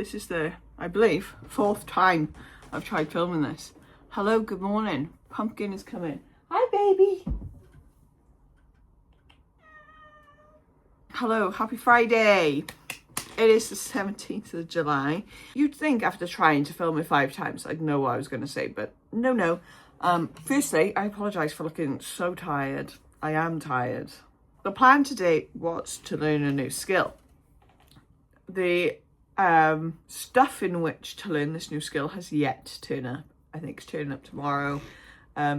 This is the, I believe, 4th time I've tried filming this. Hello, good morning. Pumpkin is coming. Hi, baby. Hello, happy Friday. It is the 17th of July. You'd think after trying to film it 5 times, I'd know what I was going to say, but no. Firstly, I apologise for looking so tired. I am tired. The plan today was to learn a new skill. The stuff in which to learn this new skill has yet to turn up. I think it's turning up tomorrow,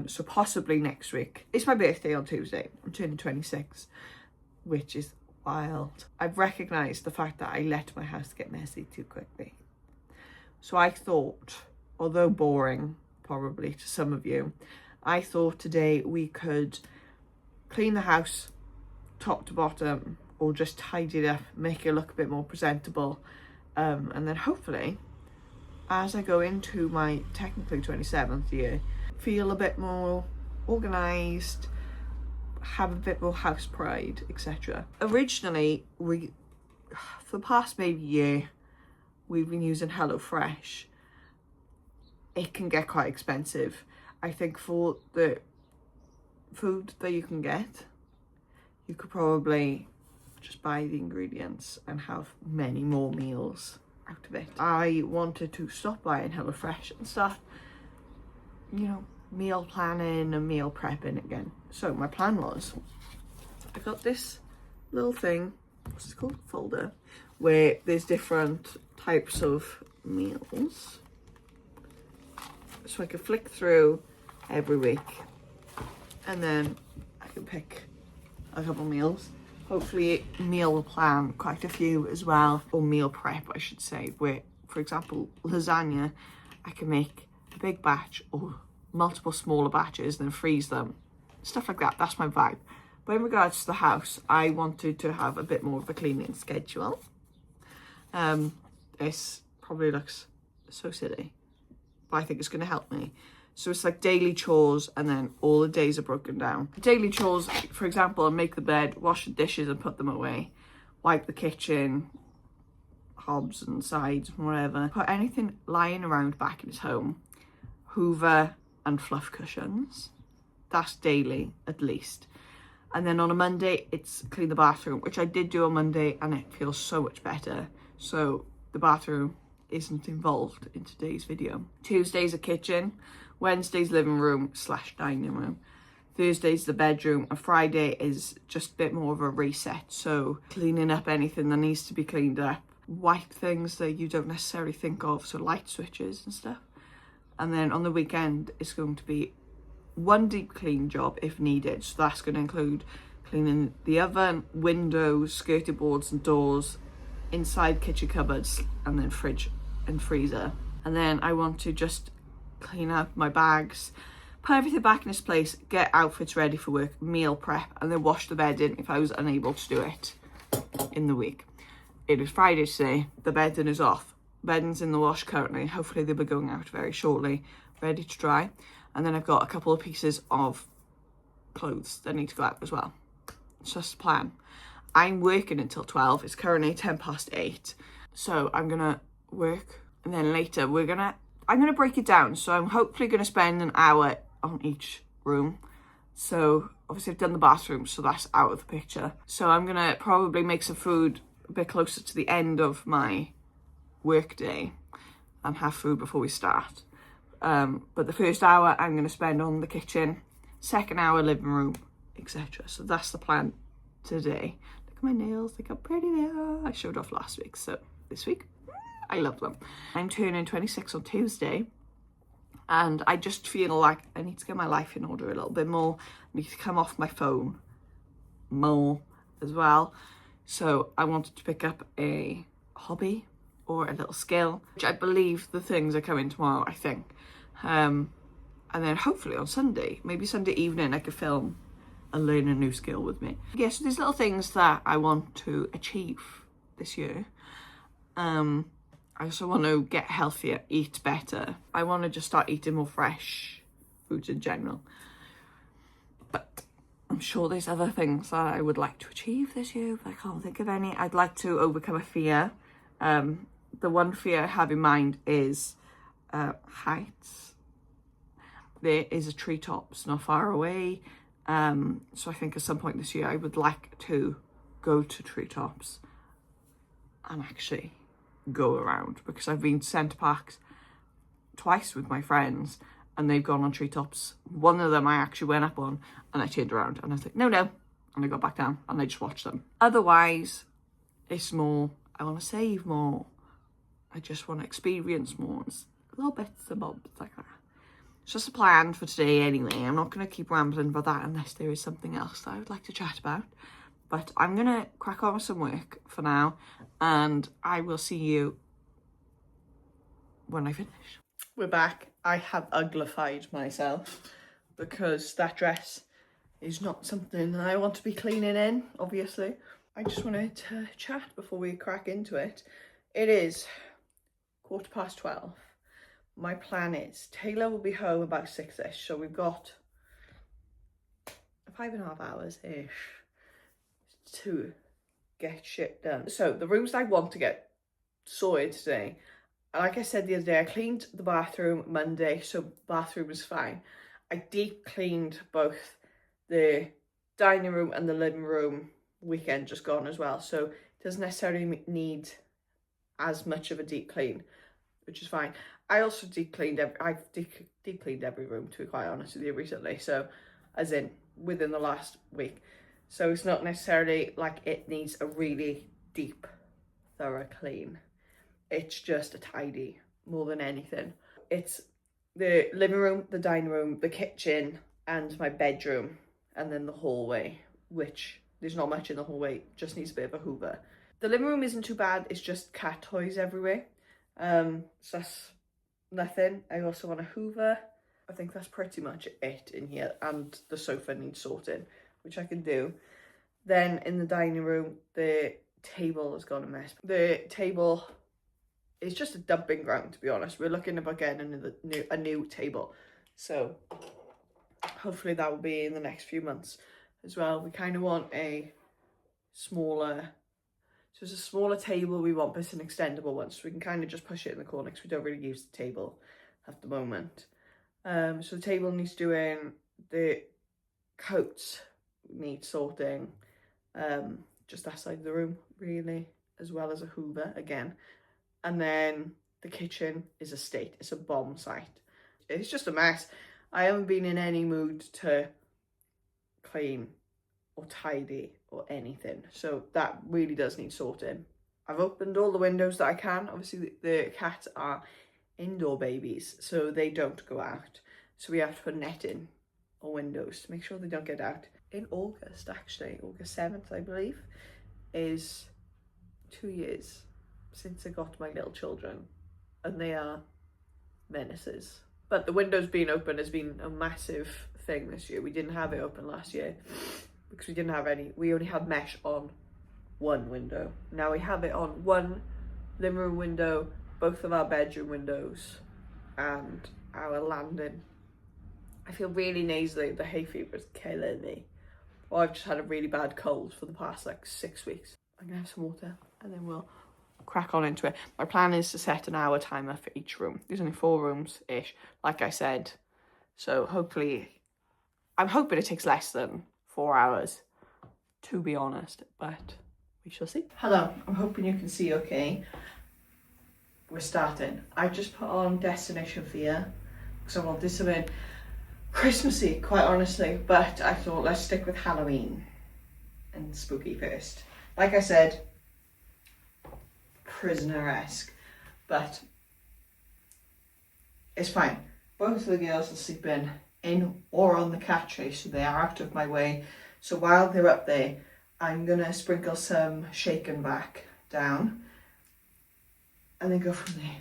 so possibly next week. It's my birthday on Tuesday. I'm turning 26, which is wild. I've recognised the fact that I let my house get messy too quickly. So I thought, although boring probably to some of you, I thought today we could clean the house top to bottom, or just tidy it up, make it look a bit more presentable, and then hopefully as I go into my technically 27th year, feel a bit more organised, have a bit more house pride, etc. Originally, for the past maybe year, we've been using HelloFresh. It can get quite expensive. I think for the food that you can get, you could probably just buy the ingredients and have many more meals out of it. I wanted to stop buying HelloFresh and start, meal planning and meal prepping again. So my plan was, I got this little thing, what's it called? Folder, where there's different types of meals. So I could flick through every week and then I can pick a couple meals. Hopefully meal plan quite a few as well, or meal prep I should say, where for example lasagna, I can make a big batch or multiple smaller batches and then freeze them, stuff like that. That's my vibe. But in regards to the house, I wanted to have a bit more of a cleaning schedule. This probably looks so silly, but I think it's going to help me. So it's like daily chores, and then all the days are broken down. Daily chores, for example, make the bed, wash the dishes and put them away, wipe the kitchen, hobs and sides, whatever. Put anything lying around back in his home, hoover and fluff cushions. That's daily, at least. And then on a Monday, it's clean the bathroom, which I did do on Monday, and it feels so much better. So the bathroom isn't involved in today's video. Tuesday's a kitchen, Wednesday's living room / dining room, Thursday's the bedroom, and Friday is just a bit more of a reset. So cleaning up anything that needs to be cleaned up, wipe things that you don't necessarily think of, so light switches and stuff. And then on the weekend, it's going to be one deep clean job if needed. So that's going to include cleaning the oven, windows, skirting boards and doors, inside kitchen cupboards, and then fridge and freezer. And then I want to just clean up my bags, put everything back in its place, get outfits ready for work, meal prep, and then wash the bedding if I was unable to do it in the week. It is Friday today, the bedding is off. Bedding's in the wash currently, hopefully they'll be going out very shortly, ready to dry. And then I've got a couple of pieces of clothes that need to go out as well. It's just a plan. I'm working until 12, it's currently 8:10. So I'm gonna work, and then later I'm gonna break it down. So I'm hopefully gonna spend an hour on each room. So obviously I've done the bathroom, so that's out of the picture. So I'm gonna probably make some food a bit closer to the end of my work day and have food before we start. But the first hour I'm gonna spend on the kitchen, second hour living room, etc. So that's the plan today. Look at my nails, look how pretty they are. I showed off last week, so this week, I love them. I'm turning 26 on Tuesday, and I just feel like I need to get my life in order a little bit more. I need to come off my phone more as well. So I wanted to pick up a hobby or a little skill, which I believe the things are coming tomorrow, I think. And then hopefully on Sunday, maybe Sunday evening, I could film and learn a new skill with me. Yeah, so there's little things that I want to achieve this year. I also want to get healthier, eat better. I want to just start eating more fresh foods in general. But I'm sure there's other things that I would like to achieve this year, but I can't think of any. I'd like to overcome a fear the one fear I have in mind is heights. There is a treetops not far away, so I think at some point this year I would like to go to treetops and actually go around, because I've been to Centre Parks twice with my friends and they've gone on treetops. One of them I actually went up on and I turned around and I was like, no, and I got back down and I just watched them. Otherwise, it's more, I want to save more, I just want to experience more, it's little bits and bobs like that. It's just a plan for today anyway. I'm not going to keep rambling about that unless there is something else that I would like to chat about. But I'm going to crack on with some work for now, and I will see you when I finish. We're back. I have uglified myself because that dress is not something that I want to be cleaning in, obviously. I just wanted to chat before we crack into it. It is 12:15. My plan is Taylor will be home about 6ish, so we've got 5.5 hours-ish to get shit done. So the rooms I want to get sorted today, like I said the other day, I cleaned the bathroom Monday, so bathroom was fine. I deep cleaned both the dining room and the living room weekend just gone as well, so it doesn't necessarily need as much of a deep clean, which is fine. I also deep cleaned every room, to be quite honest with you, recently, so as in within the last week. So it's not necessarily like it needs a really deep, thorough clean. It's just a tidy more than anything. It's the living room, the dining room, the kitchen, and my bedroom, and then the hallway, which there's not much in the hallway, just needs a bit of a hoover. The living room isn't too bad, it's just cat toys everywhere. So that's nothing. I also want a hoover. I think that's pretty much it in here, and the sofa needs sorting, which I can do. Then in the dining room, the table has gone a mess. The table is just a dumping ground, to be honest. We're looking about getting a new table, so hopefully that will be in the next few months as well. We kind of want a smaller, so it's a smaller table we want, but it's an extendable one, so we can kind of just push it in the corner because we don't really use the table at the moment. So the table needs doing, the coats need sorting, just that side of the room really, as well as a hoover again. And then the kitchen is a state, it's a bomb site. It's just a mess. I haven't been in any mood to clean or tidy or anything, so that really does need sorting. I've opened all the windows that I can. Obviously the cats are indoor babies, so they don't go out, so we have to put netting on windows to make sure they don't get out. In August, actually, August 7th I believe, is 2 years since I got my little children, and they are menaces. But the windows being open has been a massive thing this year. We didn't have it open last year because we didn't have any. We only had mesh on one window. Now we have it on one living room window, both of our bedroom windows, and our landing. I feel really nasally. The hay fever is killing me. Well, I've just had a really bad cold for the past like 6 weeks. I'm gonna have some water and then we'll crack on into it. My plan is to set an hour timer for each room. There's only 4 rooms-ish, like I said. So hopefully, I'm hoping it takes less than 4 hours, to be honest, but we shall see. Hello, I'm hoping you can see okay. We're starting. I just put on Destination Fear because I wanted something Christmassy, quite honestly, but I thought let's stick with Halloween and spooky first. Like I said, prisoner-esque, but it's fine. Both of the girls are sleeping in or on the cat tray, so they are out of my way. So while they're up there, I'm gonna sprinkle some shaken back down and then go from there.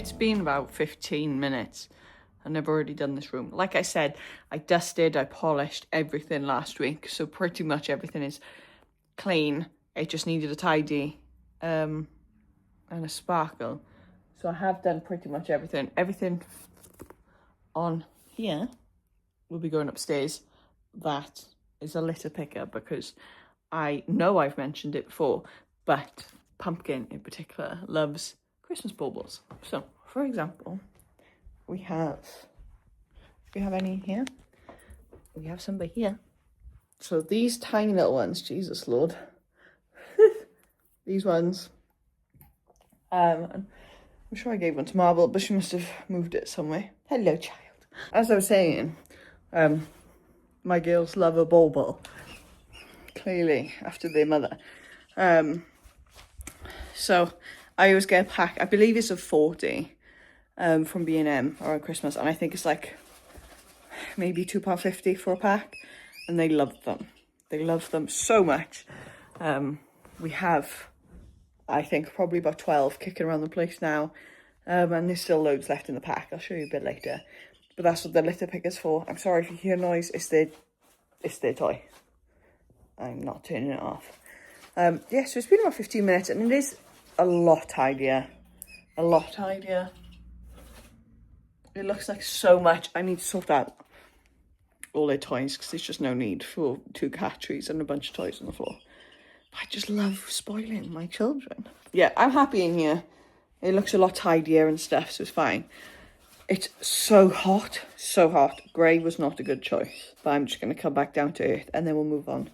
It's been about 15 minutes and I've already done this room. Like I said, I dusted, I polished everything last week, so pretty much everything is clean. It just needed a tidy and a sparkle. So I have done pretty much everything. Everything on here will be going upstairs. That is a litter picker, because I know I've mentioned it before, but Pumpkin in particular loves Christmas baubles. So, for example, we have any here? We have some by here. So these tiny little ones, Jesus Lord. These ones. I'm sure I gave one to Marble, but she must have moved it somewhere. Hello, child. As I was saying, my girls love a bauble. Clearly, after their mother. So I always get a pack, I believe it's of 40 from B&M around Christmas, and I think it's like maybe £2.50 for a pack, and they love them. They love them so much. We have, I think, probably about 12 kicking around the place now, and there's still loads left in the pack. I'll show you a bit later, but that's what the litter picker's for. I'm sorry if you hear noise, it's their toy. I'm not turning it off. Yeah, so it's been about 15 minutes, and it is a lot tidier. A lot tidier. It looks like so much. I need to sort out all their toys, because there's just no need for 2 cat trees and a bunch of toys on the floor. I just love spoiling my children. Yeah, I'm happy in here. It looks a lot tidier and stuff, so it's fine. It's so hot, so hot. Grey was not a good choice, but I'm just going to come back down to earth, and then we'll move on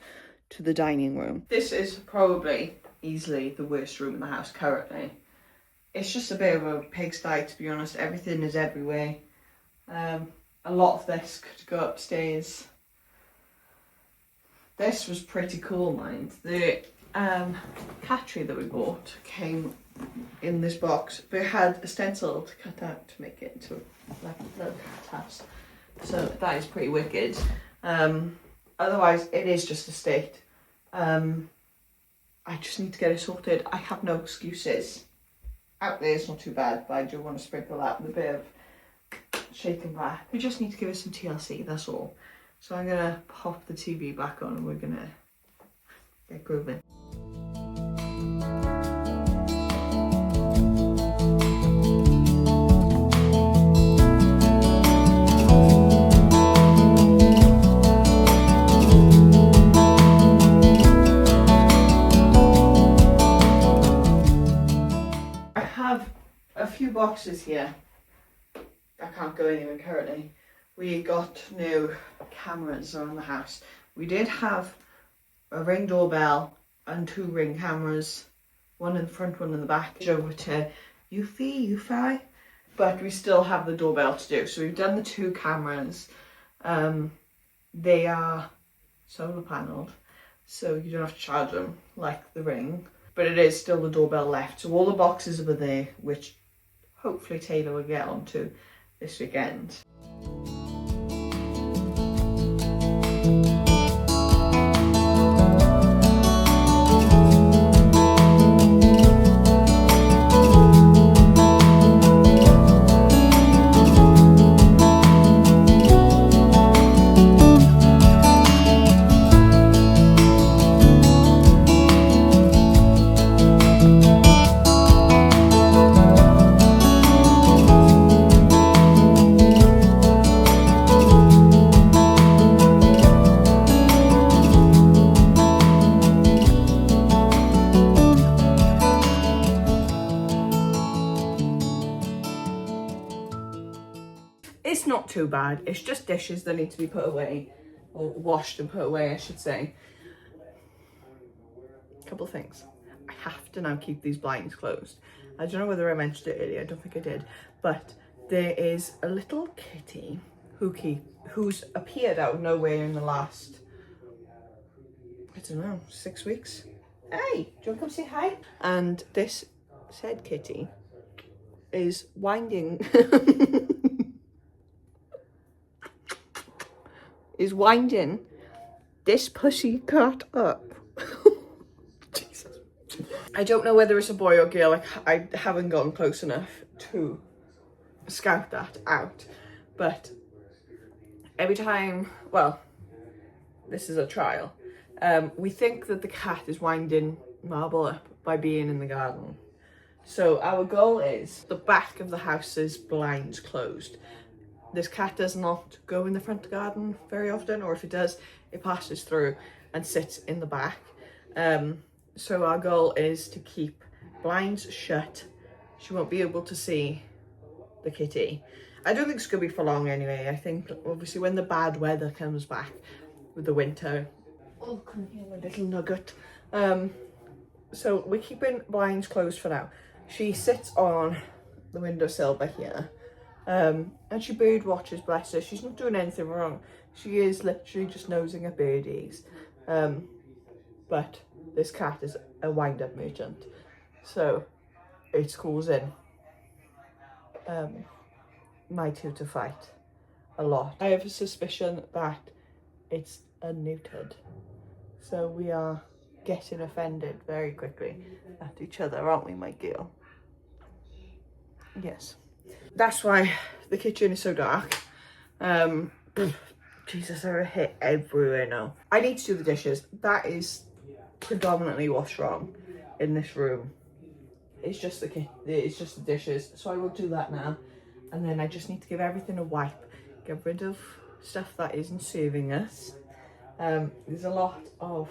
to the dining room. This is probably easily the worst room in the house currently. It's just a bit of a pigsty, to be honest. Everything is everywhere. A lot of this could go upstairs. This was pretty cool, mind. The cat tree that we bought came in this box, but it had a stencil to cut out to make it into like a little cat house. So that is pretty wicked. Otherwise, it is just a state. I just need to get it sorted. I have no excuses. Out there, it's not too bad, but I do want to sprinkle that with a bit of shake and back. We just need to give it some TLC, that's all. So I'm going to pop the TV back on and we're going to get grooving. I have a few boxes here. I can't go anywhere currently. We got new cameras around the house. We did have a Ring doorbell and 2 Ring cameras, one in the front, one in the back. Over to Eufy, but we still have the doorbell to do. So we've done the 2 cameras. They are solar panelled, so you don't have to charge them like the Ring, but it is still the doorbell left. So all the boxes are there, which hopefully Taylor will get onto this weekend. It's not too bad. It's just dishes that need to be put away, or washed and put away, I should say. A couple of things. I have to now keep these blinds closed. I don't know whether I mentioned it earlier. I don't think I did. But there is a little kitty who's appeared out of nowhere in the last, I don't know, 6 weeks. Hey, do you want to come say hi? And this said kitty is winding this pussy cat up. Jesus. I don't know whether it's a boy or girl. I haven't gotten close enough to scout that out. But every time, well, this is a trial, we think that the cat is winding Marble up by being in the garden. So our goal is the back of the house's blinds closed. This cat does not go in the front garden very often, or if it does, it passes through and sits in the back. So our goal is to keep blinds shut. She won't be able to see the kitty. I don't think it's going to be for long anyway. I think obviously when the bad weather comes back with the winter. Oh, come here, my little nugget. So we're keeping blinds closed for now. She sits on the windowsill by here. And she bird watches, bless her. She's not doing anything wrong. She is literally just nosing at birdies. But this cat is a wind-up merchant. So it calls in my two to fight a lot. I have a suspicion that it's unneutered. So we are getting offended very quickly at each other, aren't we, my girl? Yes. That's why the kitchen is so dark. Jesus, there are hair everywhere now. I need to do the dishes. That is predominantly what's wrong in this room. It's just the dishes. So I will do that now. And then I just need to give everything a wipe. Get rid of stuff that isn't serving us. There's a lot of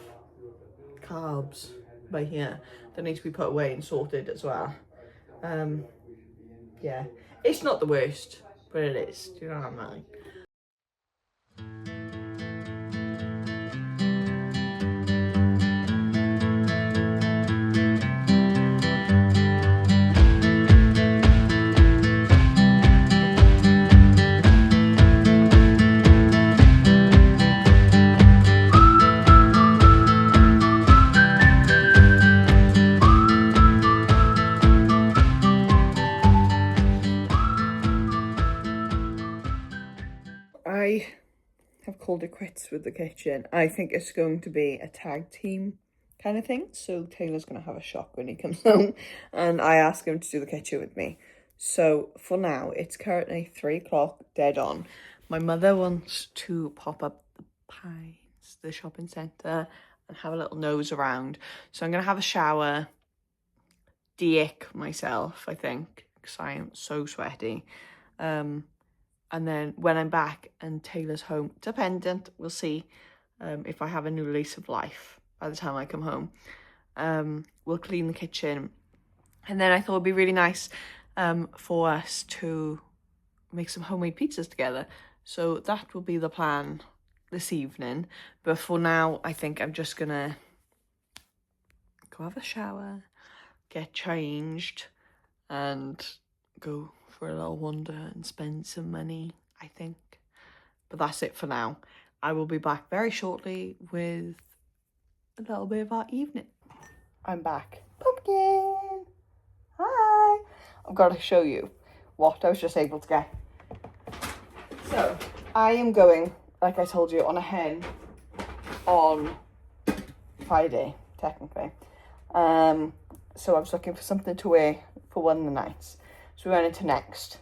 carbs by here that need to be put away and sorted as well. Yeah, it's not the worst, but it is. Do you know what I mean? I have called it quits with the kitchen. I think it's going to be a tag team kind of thing. So Taylor's going to have a shock when he comes home and I ask him to do the kitchen with me. So for now, it's currently 3 o'clock, dead on. My mother wants to pop up the Pines, the shopping centre, and have a little nose around. So I'm going to have a shower, de-ick myself, I think, because I am so sweaty. And then when I'm back and Taylor's home, dependent, we'll see if I have a new lease of life by the time I come home. We'll clean the kitchen. And then I thought it'd be really nice for us to make some homemade pizzas together. So that will be the plan this evening. But for now, I think I'm just gonna go have a shower, get changed, and go for a little wander and spend some money, I think. But that's it for now. I will be back very shortly with a little bit of our evening. I'm back. Pumpkin! Hi! I've got to show you what I was just able to get. So, I am going, like I told you, on a hen on Friday, technically. So I was looking for something to wear for one of the nights. So we went into Next.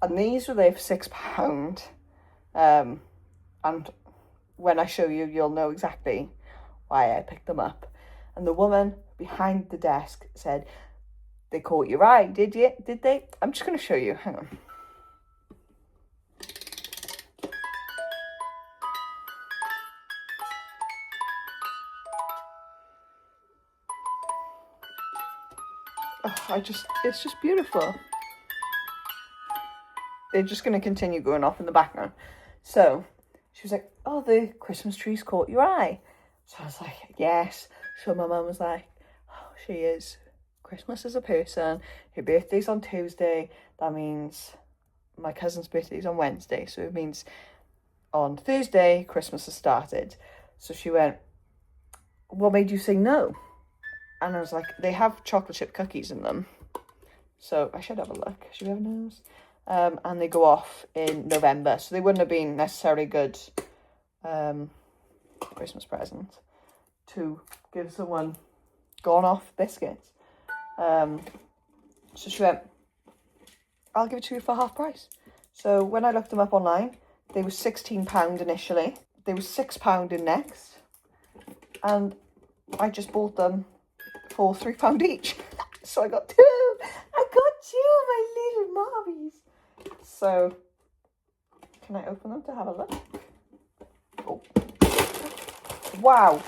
And these were there for £6. And when I show you, you'll know exactly why I picked them up. And the woman behind the desk said, "They caught your eye, did you? Did they?" I'm just going to show you. Hang on. Oh, it's just beautiful. They're just going to continue going off in the background. So she was like, "Oh, the Christmas tree's caught your eye." So I was like, "Yes." So my mum was like, "Oh, she is. Christmas is a person. Her birthday's on Tuesday. That means my cousin's birthday's on Wednesday. So it means on Thursday, Christmas has started." So she went, "What made you say no?" And I was like, "They have chocolate chip cookies in them." So I should have a look. Should we have a nose? And they go off in November. So they wouldn't have been necessarily good Christmas present to give someone gone off biscuits. So she went, I'll give it to you for half price. So when I looked them up online, they were £16 initially. They were £6 in Next. And I just bought them for £3 each. So I got two. I got two of my little Marbies. So, can I open them to have a look? Oh. Wow.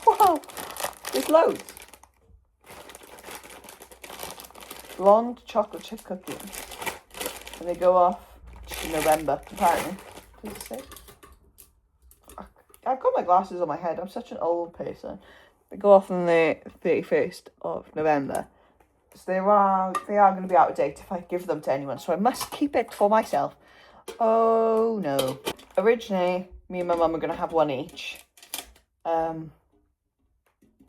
Wow. There's loads. Blonde chocolate chip cookies. And they go off to November, apparently. Does it say? I've got my glasses on my head. I'm such an old person. They go off on the 31st of November. So they are going to be out of date if I give them to anyone. So I must keep it for myself. Oh no. Originally, me and my mum were going to have one each. But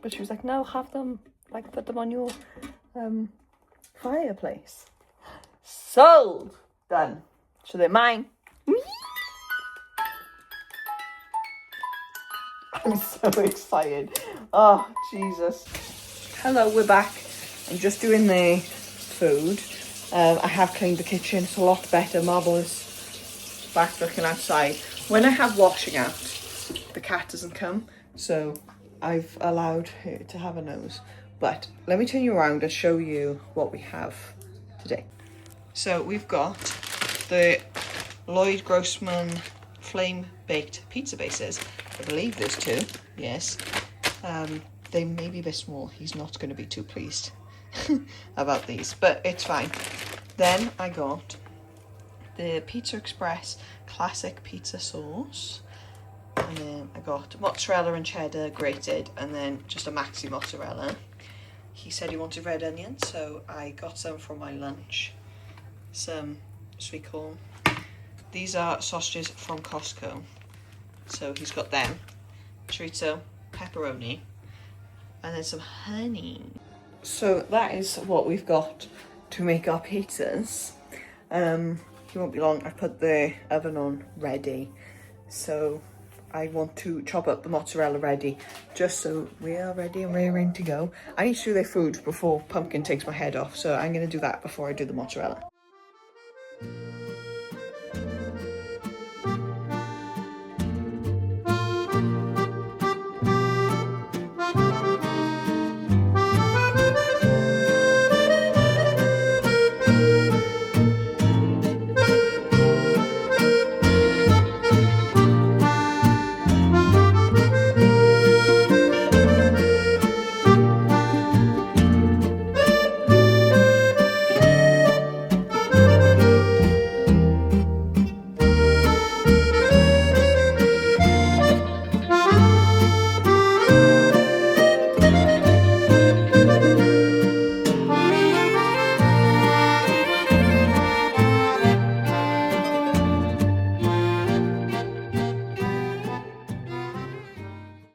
she was like, no, have them, like, put them on your fireplace. Sold! Done. So they're mine. I'm so excited. Oh, Jesus. Hello, we're back. I'm just doing the food. I have cleaned the kitchen. It's a lot better. Marble is back looking outside. When I have washing out, the cat doesn't come. So I've allowed her to have a nose. But let me turn you around and show you what we have today. So we've got the Lloyd Grossman flame baked pizza bases. I believe there's two, yes. They may be a bit small. He's not going to be too pleased about these, but it's fine. Then I got the Pizza Express classic pizza sauce. And then I got mozzarella and cheddar grated, and then just a maxi mozzarella. He said he wanted red onion, so I got some for my lunch. Some sweet corn. These are sausages from Costco. So he's got them. Chorizo, pepperoni, and then some honey. So that is what we've got to make our pizzas. It won't be long. I put the oven on ready. So I want to chop up the mozzarella ready, just so we are ready and we're ready to go. I need to do their food before Pumpkin takes my head off. So I'm going to do that before I do the mozzarella.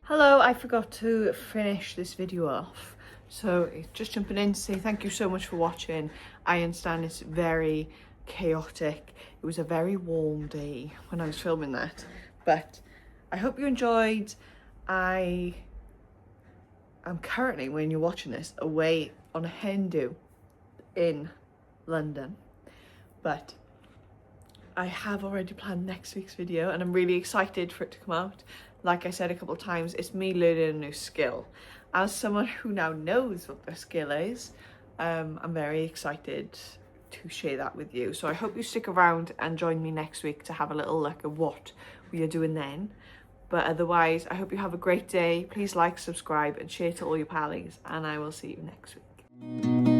Hello, I forgot to finish this video off. So just jumping in to say thank you so much for watching. I understand it's very chaotic. It was a very warm day when I was filming that, but I hope you enjoyed. I am currently, when you're watching this, away on a hen do in London, but I have already planned next week's video and I'm really excited for it to come out. Like I said a couple of times, it's me learning a new skill. As someone who now knows what the skill is, I'm very excited to share that with you. So I hope you stick around and join me next week to have a little look at what we are doing then. But otherwise, I hope you have a great day. Please like, subscribe and share to all your pals, and I will see you next week.